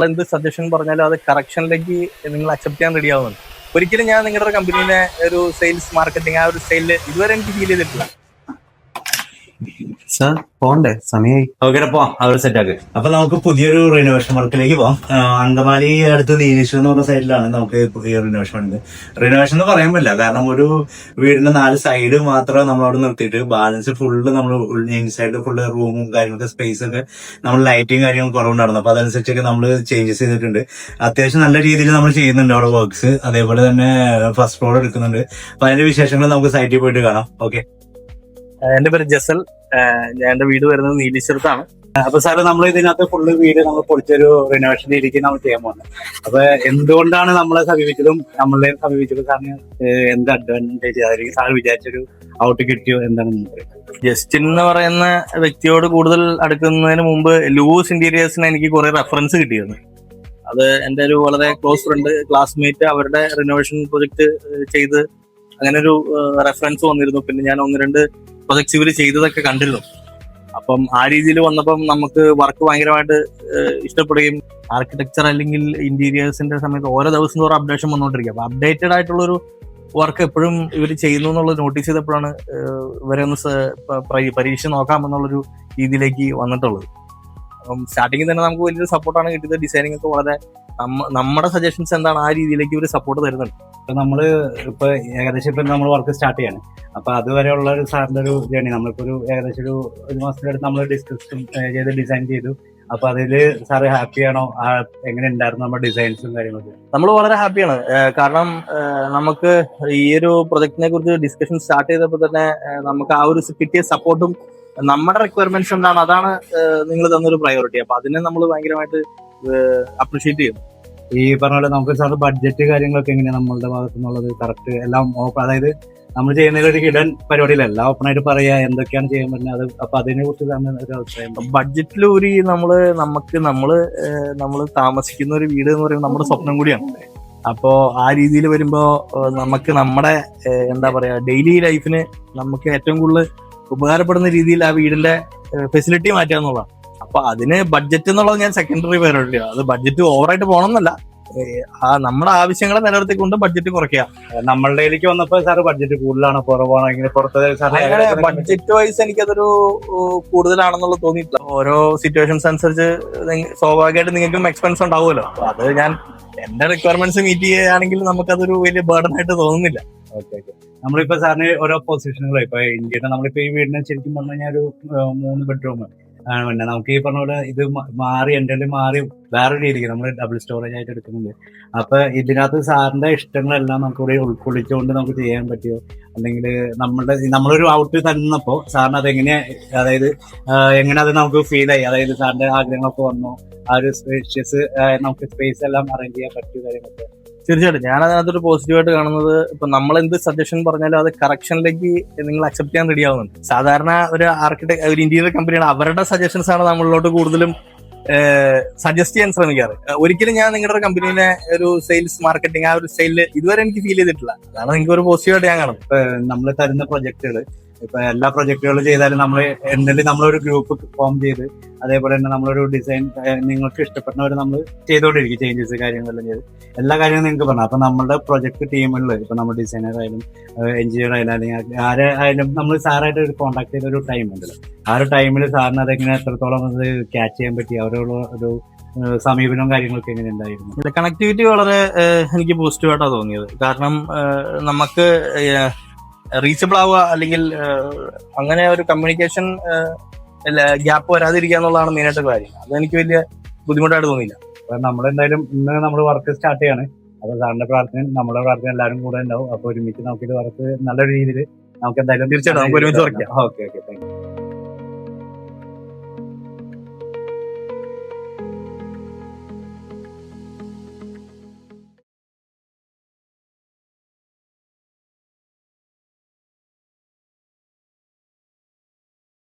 എന്ത് സജഷൻ പറഞ്ഞാലും അത് കറക്ഷനിലേക്ക് നിങ്ങൾ അക്സെപ്റ്റ് ചെയ്യാൻ റെഡി ആവുന്നുണ്ട്. ഒരിക്കലും ഞാൻ നിങ്ങളുടെ കമ്പനീനെ ഒരു സെയിൽസ് മാർക്കറ്റിംഗ് ആ ഒരു സ്റ്റൈലില് ഇതുവരെ എനിക്ക് ഫീൽ ചെയ്തിട്ടില്ല. സാർ പോണ്ടേ, സമയമായി. ഓക്കെ, പോവാം. അവർ സെറ്റാക്ക്. അപ്പൊ നമുക്ക് പുതിയൊരു റിനോവേഷൻ വർക്കിലേക്ക് പോവാം. അങ്കമാലി അടുത്ത് നീലേശ്വരം എന്ന് പറഞ്ഞ സൈഡിലാണ് നമുക്ക് പുതിയ റിനോവേഷൻ ഉണ്ട്. റിനോവേഷൻ എന്ന് പറയാൻ പറ്റില്ല, കാരണം ഒരു വീടിന്റെ 4 സൈഡ് മാത്രം നമ്മൾ അവിടെ നിർത്തിയിട്ട് ബാലൻസ് ഫുള്ള് നമ്മൾ ഇൻസൈഡ് ഫുള്ള് റൂമും കാര്യങ്ങളൊക്കെ സ്പേസ് ഒക്കെ നമ്മൾ ലൈറ്റിങ് കാര്യങ്ങൾ കുറവുണ്ടായിരുന്നു. അപ്പൊ അതനുസരിച്ചൊക്കെ നമ്മൾ ചേഞ്ചസ് ചെയ്തിട്ടുണ്ട്. അത്യാവശ്യം നല്ല രീതിയിൽ നമ്മൾ ചെയ്യുന്നുണ്ട് അവിടെ വർക്ക്സ്. അതേപോലെ തന്നെ ഫസ്റ്റ് ഫ്ലോർ എടുക്കുന്നുണ്ട്. അപ്പൊ അതിന്റെ വിശേഷങ്ങൾ നമുക്ക് സൈറ്റിൽ പോയിട്ട് കാണാം. ഓക്കെ. എന്റെ പേര് ജസൽ. ഞാൻ എന്റെ വീട് വരുന്നത് നീലേശ്വരത്താണ്. അപ്പൊ സാറ് നമ്മൾ ഇതിനകത്ത് ഫുള്ള് വീട് നമ്മൾ പൊളിച്ചൊരു റിനോവേഷൻ രീതിക്ക് നമ്മൾ ചെയ്യാൻ പോകുന്നത്. അപ്പൊ എന്തുകൊണ്ടാണ് നമ്മളെ സമീപിച്ചതും നമ്മളെ സമീപിച്ചതും സാറിന് എന്ത് അഡ്വാൻറ്റേജ് ആയിരിക്കും സാർ വിചാരിച്ചൊരു ഔട്ട് കിട്ടിയോ എന്താണെന്ന് പറയുന്നത്? ജസ്റ്റിൻ എന്ന് പറയുന്ന വ്യക്തിയോട് കൂടുതൽ അടുക്കുന്നതിന് മുമ്പ് ലൂസ് ഇന്റീരിയേഴ്സിന് എനിക്ക് കുറെ റെഫറൻസ് കിട്ടിയിരുന്നു. അത് എന്റെ ഒരു വളരെ ക്ലോസ് ഫ്രണ്ട്, ക്ലാസ്മേറ്റ് അവരുടെ റിനോവേഷൻ പ്രൊജക്ട് ചെയ്ത് അങ്ങനെ ഒരു റെഫറൻസ് വന്നിരുന്നു. പിന്നെ ഞാൻ 1-2 പ്രൊജക്ട്സ് ഇവർ ചെയ്തതൊക്കെ കണ്ടിരുന്നു. അപ്പം ആ രീതിയിൽ വന്നപ്പം നമുക്ക് വർക്ക് ഭയങ്കരമായിട്ട് ഇഷ്ടപ്പെടുകയും ആർക്കിടെക്ചർ അല്ലെങ്കിൽ ഇന്റീരിയേഴ്സിന്റെ സമയത്ത് ഓരോ ദിവസം തോറും അപ്ഡേഷൻ വന്നുകൊണ്ടിരിക്കുക. അപ്പൊ അപ്ഡേറ്റഡ് ആയിട്ടുള്ളൊരു വർക്ക് എപ്പോഴും ഇവർ ചെയ്യുന്നു എന്നുള്ളത് നോട്ടീസ് ചെയ്തപ്പോഴാണ് ഇവരെ ഒന്ന് പരീക്ഷ നോക്കാമെന്നുള്ളൊരു രീതിയിലേക്ക് വന്നിട്ടുള്ളത്. അപ്പം സ്റ്റാർട്ടിങ്ങിൽ തന്നെ നമുക്ക് വലിയൊരു സപ്പോർട്ടാണ് കിട്ടിയത്. ഡിസൈനിങ് ഒക്കെ വളരെ നമ്മുടെ സജഷൻസ് എന്താണ് ആ രീതിയിലേക്ക് ഇവർ സപ്പോർട്ട് തരുന്നുണ്ട്. നമ്മള് ഇപ്പൊ ഏകദേശം ഇപ്പൊ നമ്മൾ വർക്ക് സ്റ്റാർട്ട് ചെയ്യാണ്. അപ്പൊ അതുവരെയുള്ള ഒരു സാറിന്റെ ഒരു ജേണി നമ്മളിപ്പോ ഏകദേശം ഒരു മാസത്തിനടുത്ത് നമ്മൾ ഡിസ്കസ് ചെയ്ത് ഡിസൈൻ ചെയ്തു. അപ്പൊ അതില് സാറ് ഹാപ്പിയാണോ? എങ്ങനെ ഉണ്ടായിരുന്നു നമ്മുടെ ഡിസൈൻസും കാര്യങ്ങളൊക്കെ? നമ്മൾ വളരെ ഹാപ്പിയാണ്. കാരണം നമുക്ക് ഈ ഒരു പ്രൊജക്ടിനെ കുറിച്ച് ഡിസ്കഷൻ സ്റ്റാർട്ട് ചെയ്തപ്പോൾ തന്നെ നമുക്ക് ആ ഒരു കിട്ടിയ സപ്പോർട്ടും നമ്മുടെ റിക്വയർമെന്റ്സ് എന്താണ് അതാണ് നിങ്ങൾ തന്നൊരു പ്രയോറിറ്റി. അപ്പൊ അതിനെ നമ്മൾ ഭയങ്കരമായിട്ട് അപ്രീഷിയേറ്റ് ചെയ്യുന്നു. ഈ പറഞ്ഞ പോലെ നമുക്ക് സാറ് ബഡ്ജറ്റ് കാര്യങ്ങളൊക്കെ എങ്ങനെയാണ് നമ്മളുടെ ഭാഗത്തു നിന്നുള്ളത്? കറക്റ്റ് എല്ലാം ഓപ്പൺ, അതായത് നമ്മൾ ചെയ്യുന്നതിൽ ഒരു ഹിഡൻ പരിപാടിയിലല്ല, ഓപ്പൺ ആയിട്ട് പറയാ എന്തൊക്കെയാണ് ചെയ്യാൻ പറ്റുന്നത്. അത് അപ്പൊ അതിനെ കുറിച്ച് ഒരു അഭിപ്രായം? ബഡ്ജറ്റിലൂരി നമ്മള് താമസിക്കുന്ന ഒരു വീട് എന്ന് പറയുമ്പോൾ നമ്മുടെ സ്വപ്നം കൂടിയാണ്. അപ്പോ ആ രീതിയിൽ വരുമ്പോ നമുക്ക് നമ്മുടെ എന്താ പറയാ ഡെയിലി ലൈഫിന് നമുക്ക് ഏറ്റവും കൂടുതൽ ഉപകാരപ്പെടുന്ന രീതിയിൽ ആ വീടിന്റെ ഫെസിലിറ്റി മാറ്റുക എന്നുള്ളതാണ്. അപ്പൊ അതിന് ബഡ്ജറ്റ് എന്നുള്ളത് ഞാൻ സെക്കൻഡറി പരിപാടിയാണ്. അത് ബഡ്ജറ്റ് ഓവറായിട്ട് പോകണമെന്നല്ല, നമ്മുടെ ആവശ്യങ്ങളെ നിലനിർത്തിക്കൊണ്ട് ബഡ്ജറ്റ് കുറയ്ക്കുക. നമ്മളുടെ ഇതിലേക്ക് വന്നപ്പോ സാറ് ബഡ്ജറ്റ് കൂടുതലാണോ കുറവാണോ ഇങ്ങനെ പുറത്ത്? ബഡ്ജറ്റ് വൈസ് എനിക്കതൊരു കൂടുതലാണെന്നുള്ളത് തോന്നിയിട്ടില്ല. ഓരോ സിറ്റുവേഷൻസ് അനുസരിച്ച് സ്വാഭാവികമായിട്ട് നിങ്ങൾക്കും എക്സ്പെൻസ് ഉണ്ടാവുമല്ലോ. അപ്പൊ അത് ഞാൻ എന്റെ റിക്വയർമെന്റ്സ് മീറ്റ് ചെയ്യുകയാണെങ്കിൽ നമുക്കതൊരു വലിയ ബർഡൻ ആയിട്ട് തോന്നുന്നില്ല. ഓക്കെ. നമ്മളിപ്പോ സാറിന് ഓരോ പൊസിഷനുകൾ ഇപ്പൊ ഇന്ത്യയുടെ നമ്മളിപ്പോ ഈ വീടിനെ ശരിക്കും പറഞ്ഞു കഴിഞ്ഞാൽ ഒരു 3 ബെഡ്റൂം ആണ്. പിന്നെ നമുക്ക് ഈ പറഞ്ഞ പോലെ ഇത് മാറി എൻ്റെ മാറി വേറെ രീതിക്ക് നമ്മൾ ഡബിൾ സ്റ്റോറേജ് ആയിട്ട് എടുക്കുന്നുണ്ട്. അപ്പൊ ഇതിനകത്ത് സാറിന്റെ ഇഷ്ടങ്ങളെല്ലാം നമുക്ക് ഇവിടെ ഉൾക്കൊള്ളിച്ചുകൊണ്ട് നമുക്ക് ചെയ്യാൻ പറ്റുമോ? അല്ലെങ്കിൽ നമ്മളൊരു ഔട്ട് തന്നപ്പോ സാറിന് അതെങ്ങനെ, അതായത് എങ്ങനെ അത് നമുക്ക് ഫീൽ ആയി? അതായത് സാറിന്റെ ആഗ്രഹങ്ങളൊക്കെ വന്നോ? ആ ഒരു സ്പേഷ്യസ് നമുക്ക് സ്പേസ് എല്ലാം അറേഞ്ച് ചെയ്യാൻ പറ്റിയ കാര്യങ്ങളൊക്കെ? തീർച്ചയായിട്ടും ഞാൻ അതിനകത്തൊരു പോസിറ്റീവായിട്ട് കാണുന്നത്, ഇപ്പൊ നമ്മൾ എന്ത് സജഷൻ പറഞ്ഞാലും അത് കറക്ഷനിലേക്ക് നിങ്ങൾ അക്സെപ്റ്റ് ചെയ്യാൻ റെഡി ആവുന്നുണ്ട്. സാധാരണ ഒരു ഒരു ഇന്റീരിയർ കമ്പനിയാണ്, അവരുടെ സജഷൻസ് ആണ് നമ്മളിലോട്ട് കൂടുതലും സജസ്റ്റ് ചെയ്യാൻ ശ്രമിക്കാറ്. ഒരിക്കലും ഞാൻ നിങ്ങളുടെ കമ്പനീനെ ഒരു സെയിൽസ് മാർക്കറ്റിംഗ് ആ ഒരു സ്റ്റൈലില് ഇതുവരെ എനിക്ക് ഫീൽ ചെയ്തിട്ടില്ല. അതാണ് നിങ്ങൾക്ക് ഒരു പോസിറ്റീവായിട്ട് ഞാൻ കാണുന്നത്. ഇപ്പൊ നമ്മൾ തരുന്ന പ്രൊജക്ടുകൾ, ഇപ്പൊ എല്ലാ പ്രൊജക്ടുകളും ചെയ്താലും നമ്മൾ എന്തെങ്കിലും നമ്മളൊരു ഗ്രൂപ്പ് ഫോം ചെയ്ത് അതേപോലെ തന്നെ നമ്മളൊരു ഡിസൈൻ നിങ്ങൾക്ക് ഇഷ്ടപ്പെടുന്നവർ നമ്മൾ ചെയ്തുകൊണ്ടിരിക്കും. ചേഞ്ചസ് കാര്യങ്ങളെല്ലാം ചെയ്ത് എല്ലാ കാര്യങ്ങളും നിങ്ങൾക്ക് പറഞ്ഞു. അപ്പൊ നമ്മുടെ പ്രൊജക്ട് ടീമുകളിൽ ഇപ്പൊ നമ്മൾ ഡിസൈനർ ആയാലും എഞ്ചിനീയർ ആയാലും അല്ലെങ്കിൽ ആരായാലും നമ്മൾ സാറായിട്ട് ഒരു കോൺടാക്ട് ചെയ്ത ഒരു ടൈം ഉണ്ടല്ലോ. ആ ഒരു ടൈമിൽ സാറിന് അതെങ്ങനെ എത്രത്തോളം അത് ക്യാച്ച് ചെയ്യാൻ പറ്റി? അവരോട് ഒരു സമീപനവും കാര്യങ്ങളൊക്കെ എങ്ങനെ ഉണ്ടായിരുന്നു? കണക്ടിവിറ്റി വളരെ എനിക്ക് പോസിറ്റീവായിട്ടാണ് തോന്നിയത്. കാരണം നമുക്ക് റീച്ചബിൾ ആവുക അല്ലെങ്കിൽ അങ്ങനെ ഒരു കമ്മ്യൂണിക്കേഷൻ ഗ്യാപ്പ് വരാതിരിക്കുക എന്നുള്ളതാണ് മെയിനായിട്ട് കാര്യം. അതെനിക്ക് വലിയ ബുദ്ധിമുട്ടായിട്ട് തോന്നിയില്ല. അപ്പൊ നമ്മളെന്തായാലും ഇന്ന് നമ്മൾ വർക്ക് സ്റ്റാർട്ട് ചെയ്യാണ്. അപ്പൊ സാറിന്റെ പ്രാർത്ഥന നമ്മുടെ പ്രാർത്ഥന എല്ലാവരും കൂടെ ഉണ്ടാവും. അപ്പൊ ഒരുമിച്ച് നമുക്കിത് വർക്ക് നല്ലൊരു രീതിയിൽ നമുക്ക് എന്തായാലും തീർച്ചയായിട്ടും നമുക്ക് ഒരുമിച്ച് വർക്ക് ചെയ്യാം. ഓക്കെ. Thank you.